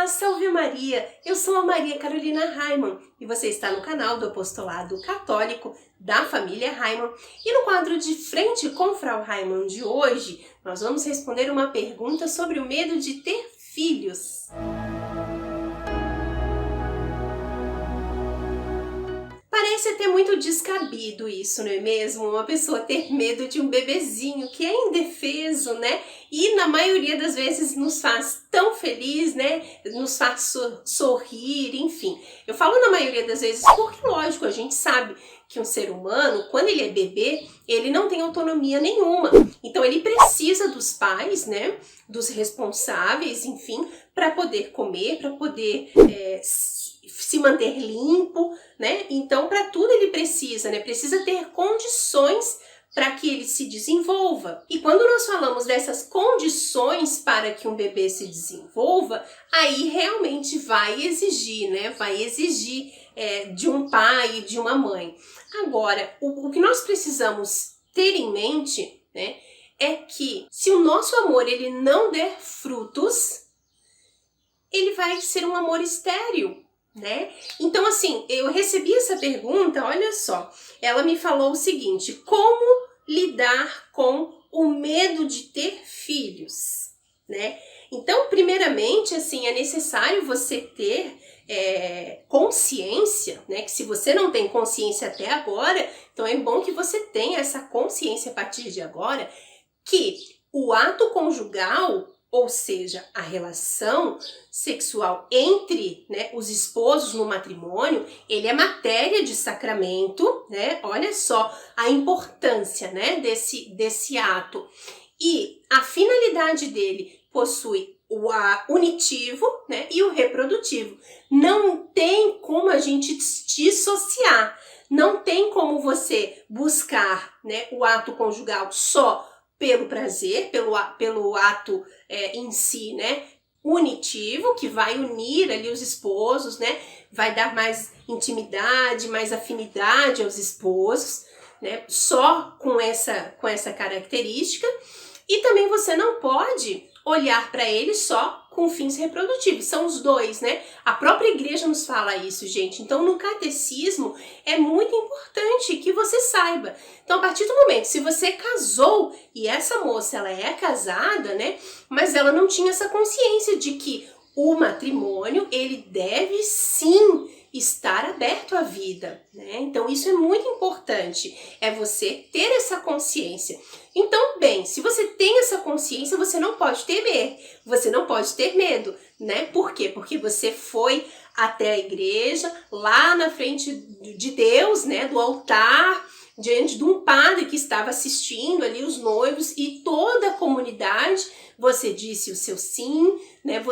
Salve Maria! Eu sou a Maria Carolina Raimann e você está no canal do Apostolado Católico da família Raimann. E no quadro de Frente com Frau Raimann de hoje, nós vamos responder uma pergunta sobre o medo de ter filhos. Parece até muito descabido isso, não é mesmo? Uma pessoa ter medo de um bebezinho que é indefeso, né? E na maioria das vezes nos faz tão feliz, né? Nos faz sorrir, enfim. Eu falo na maioria das vezes porque, lógico, a gente sabe que um ser humano, quando ele é bebê, ele não tem autonomia nenhuma. Então ele precisa dos pais, né? Dos responsáveis, enfim, para poder comer, para poder se manter limpo, né? Então, para tudo ele precisa, né? Precisa ter condições para que ele se desenvolva. E quando nós falamos dessas condições para que um bebê se desenvolva, aí realmente vai exigir, né? Vai exigir de um pai e de uma mãe. Agora, o que nós precisamos ter em mente, né? É que se o nosso amor ele não der frutos, ele vai ser um amor estéril. Né? Então, assim, eu recebi essa pergunta, olha só, ela me falou o seguinte: como lidar com o medo de ter filhos, né? Então, primeiramente, assim, é necessário você ter consciência, né? Que se você não tem consciência até agora, então é bom que você tenha essa consciência a partir de agora, que o ato conjugal, ou seja, a relação sexual entre, né, os esposos no matrimônio, ele é matéria de sacramento, né? Olha só a importância, né, desse ato. E a finalidade dele possui o unitivo, né, e o reprodutivo. Não tem como a gente dissociar, não tem como você buscar, né, o ato conjugal só pelo prazer, pelo ato em si, né, unitivo, que vai unir ali os esposos, né, vai dar mais intimidade, mais afinidade aos esposos, né, só com essa característica. E também você não pode olhar para ele só com fins reprodutivos, são os dois, né? A própria igreja nos fala isso, gente. Então, no catecismo, é muito importante que você saiba. Então, a partir do momento, se você casou e essa moça, ela é casada, né? Mas ela não tinha essa consciência de que o matrimônio, ele deve sim estar aberto à vida, né? Então, isso é muito importante, é você ter essa consciência. Então, bem, se você tem essa consciência, você não pode temer, você não pode ter medo, né? Por quê? Porque você foi até a igreja, lá na frente de Deus, né? Do altar, diante de um padre que estava assistindo ali os noivos e toda a comunidade, você disse o seu sim, né?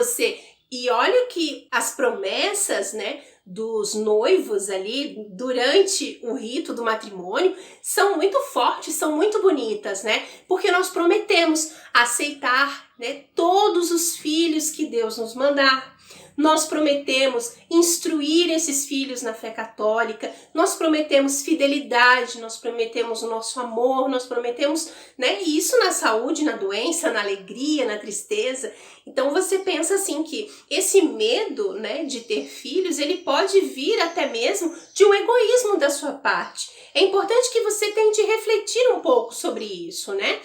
E olha que as promessas, né, dos noivos ali durante o rito do matrimônio são muito fortes, são muito bonitas, né? Porque nós prometemos aceitar, né, todos os filhos que Deus nos mandar. Nós prometemos instruir esses filhos na fé católica, nós prometemos fidelidade, nós prometemos o nosso amor, nós prometemos, né, isso na saúde, na doença, na alegria, na tristeza. Então você pensa assim que esse medo, né, de ter filhos, ele pode vir até mesmo de um egoísmo da sua parte. É importante que você tente refletir um pouco sobre isso, né?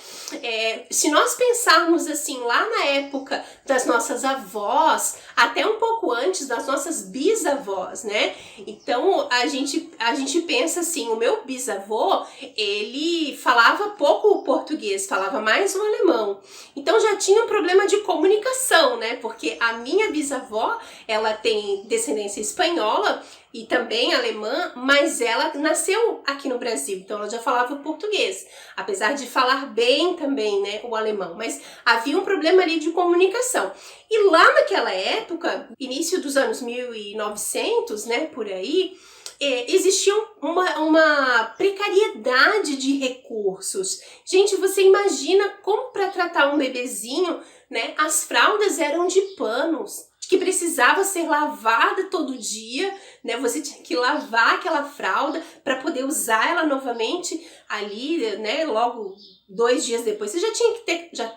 Se nós pensarmos assim, lá na época das nossas avós, até um pouco antes das nossas bisavós, né? Então a gente pensa assim, o meu bisavô, ele falava pouco o português, falava mais o alemão. Então já tinha um problema de comunicação, né? Porque a minha bisavó, ela tem descendência espanhola e também alemã, mas ela nasceu aqui no Brasil, então ela já falava português, apesar de falar bem também, né, o alemão, mas havia um problema ali de comunicação. E lá naquela época, início dos anos 1900, né, por aí, existia uma precariedade de recursos. Gente, você imagina como para tratar um bebezinho, né, as fraldas eram de panos, que precisava ser lavada todo dia, né? Você tinha que lavar aquela fralda para poder usar ela novamente ali, né? Logo 2 dias depois, você já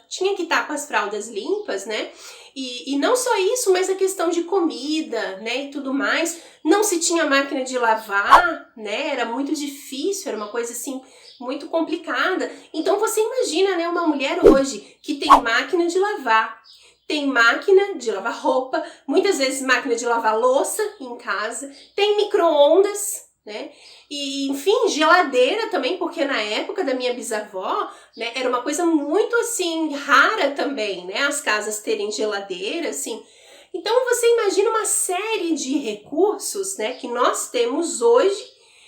tinha que estar com as fraldas limpas, né? E não só isso, mas a questão de comida, né, e tudo mais. Não se tinha máquina de lavar, né, era muito difícil, era uma coisa assim muito complicada. Então você imagina, né, uma mulher hoje que tem máquina de lavar, tem máquina de lavar roupa, muitas vezes máquina de lavar louça em casa, tem micro-ondas, né? E, enfim, geladeira também, porque na época da minha bisavó, né, era uma coisa muito, assim, rara também, né? As casas terem geladeira, assim. Então, você imagina uma série de recursos, né, que nós temos hoje,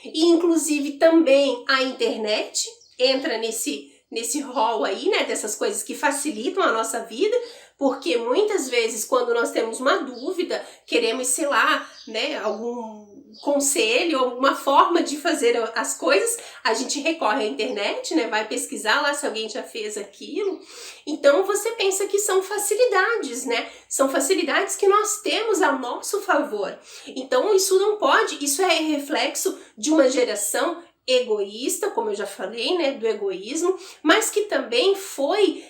e inclusive também a internet entra nesse rol aí, né, dessas coisas que facilitam a nossa vida, porque muitas vezes quando nós temos uma dúvida, queremos, sei lá, né, algum conselho, alguma forma de fazer as coisas, a gente recorre à internet, né, vai pesquisar lá se alguém já fez aquilo. Então você pensa que são facilidades, né, são facilidades que nós temos a nosso favor. Então isso não pode, isso é reflexo de uma geração egoísta, como eu já falei, né, do egoísmo, mas que também foi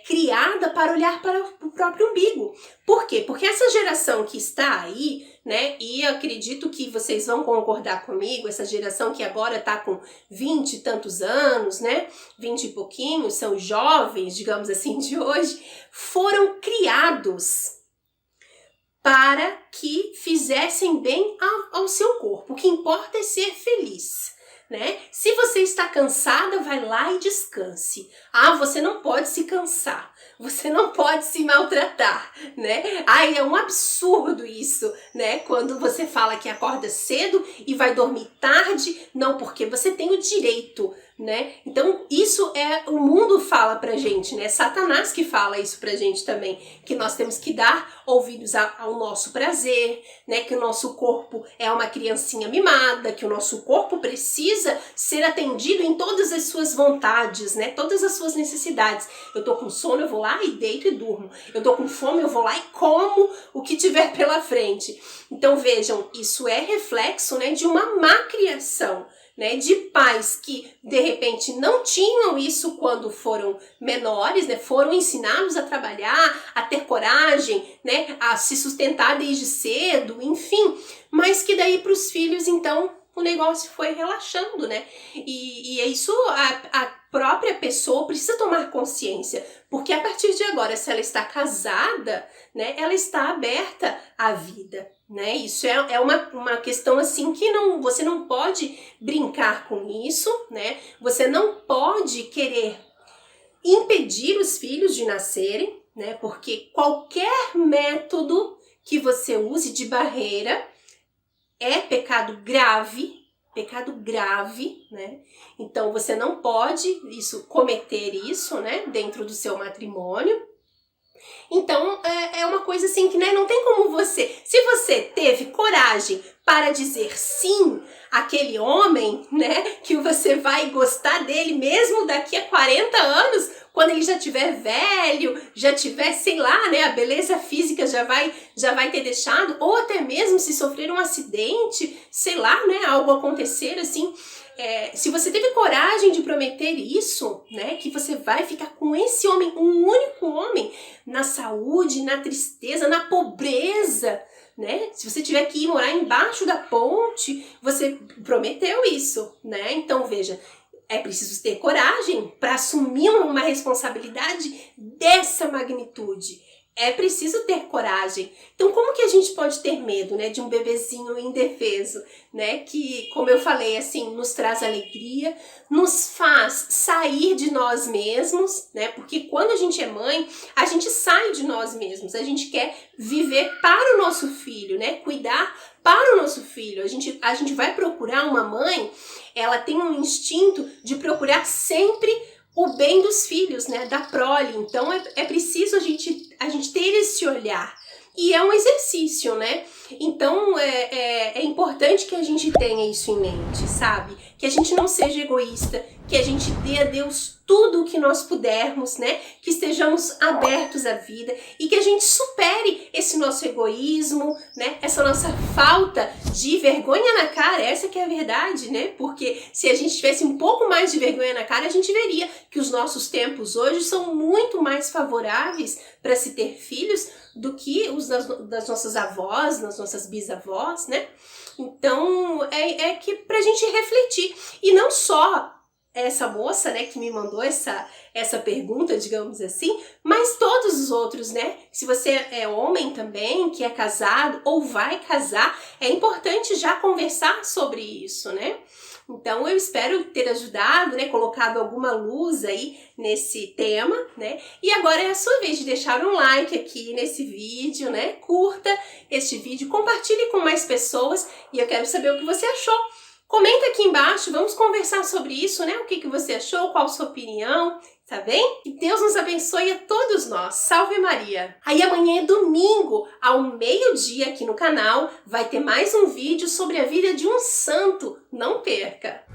criada para olhar para o próprio umbigo. Por quê? Porque essa geração que está aí, né, e eu acredito que vocês vão concordar comigo, essa geração que agora está com 20 e tantos anos, né, 20 e pouquinhos, são jovens, digamos assim, de hoje, foram criados para que fizessem bem ao seu corpo. O que importa é ser feliz, né? Se você está cansada, vai lá e descanse. Ah, você não pode se cansar. Você não pode se maltratar, né? Ai, é um absurdo isso, né? Quando você fala que acorda cedo e vai dormir tarde, não, porque você tem o direito, né? Então, isso o mundo fala pra gente, né? Satanás que fala isso pra gente também, que nós temos que dar ouvidos ao nosso prazer, né? Que o nosso corpo é uma criancinha mimada, que o nosso corpo precisa ser atendido em todas as suas vontades, né? Todas as suas necessidades. Eu tô com sono, eu vou lá e deito e durmo. Eu tô com fome, eu vou lá e como o que tiver pela frente. Então, vejam, isso é reflexo, né, de uma má criação, né, de pais que de repente não tinham isso quando foram menores, né, foram ensinados a trabalhar, a ter coragem, né, a se sustentar desde cedo, enfim, mas que daí para os filhos, então, o negócio foi relaxando, né, e é isso, a própria pessoa precisa tomar consciência, porque a partir de agora, se ela está casada, né, ela está aberta à vida, né? Isso é uma questão assim que você não pode brincar com isso, né? Você não pode querer impedir os filhos de nascerem, né? Porque qualquer método que você use de barreira é pecado grave, né? Então você não pode cometer isso, né, dentro do seu matrimônio. Então é uma coisa assim que, né, não tem como você, se você teve coragem para dizer sim àquele homem, né, que você vai gostar dele mesmo daqui a 40 anos, quando ele já tiver velho, já tiver, sei lá, né, a beleza física já vai ter deixado, ou até mesmo se sofrer um acidente, sei lá, né, algo acontecer assim, se você teve coragem de prometer isso, né, que você vai ficar com esse homem, um único homem, na saúde, na tristeza, na pobreza, né? Se você tiver que ir morar embaixo da ponte, você prometeu isso, né? Então veja, é preciso ter coragem para assumir uma responsabilidade dessa magnitude. É preciso ter coragem. Então, como que a gente pode ter medo, né, de um bebezinho indefeso, né, que, como eu falei, assim, nos traz alegria, nos faz sair de nós mesmos, né, porque quando a gente é mãe, a gente sai de nós mesmos, a gente quer viver para o nosso filho, né, cuidar para o nosso filho. A gente vai procurar uma mãe, ela tem um instinto de procurar sempre o bem dos filhos, né, da prole. Então é preciso a gente ter esse olhar. E é um exercício, né? Então é importante que a gente tenha isso em mente, sabe? Que a gente não seja egoísta, que a gente dê a Deus tudo o que nós pudermos, né? Que estejamos abertos à vida e que a gente supere esse nosso egoísmo, né? Essa nossa falta de vergonha na cara, essa que é a verdade, né? Porque se a gente tivesse um pouco mais de vergonha na cara, a gente veria que os nossos tempos hoje são muito mais favoráveis para se ter filhos do que os das nossas avós, das nossas bisavós, né? Então, é que pra gente refletir. E não só essa moça, né, que me mandou essa pergunta, digamos assim, mas todos os outros, né? Se você é homem também, que é casado ou vai casar, é importante já conversar sobre isso, né? Então, eu espero ter ajudado, né, colocado alguma luz aí nesse tema, né? E agora é a sua vez de deixar um like aqui nesse vídeo, né? Curta este vídeo, compartilhe com mais pessoas e eu quero saber o que você achou. Comenta aqui embaixo, vamos conversar sobre isso, né? O que você achou, qual a sua opinião, tá bem? Que Deus nos abençoe a todos nós. Salve Maria! Aí amanhã é domingo, ao meio-dia aqui no canal, vai ter mais um vídeo sobre a vida de um santo. Não perca!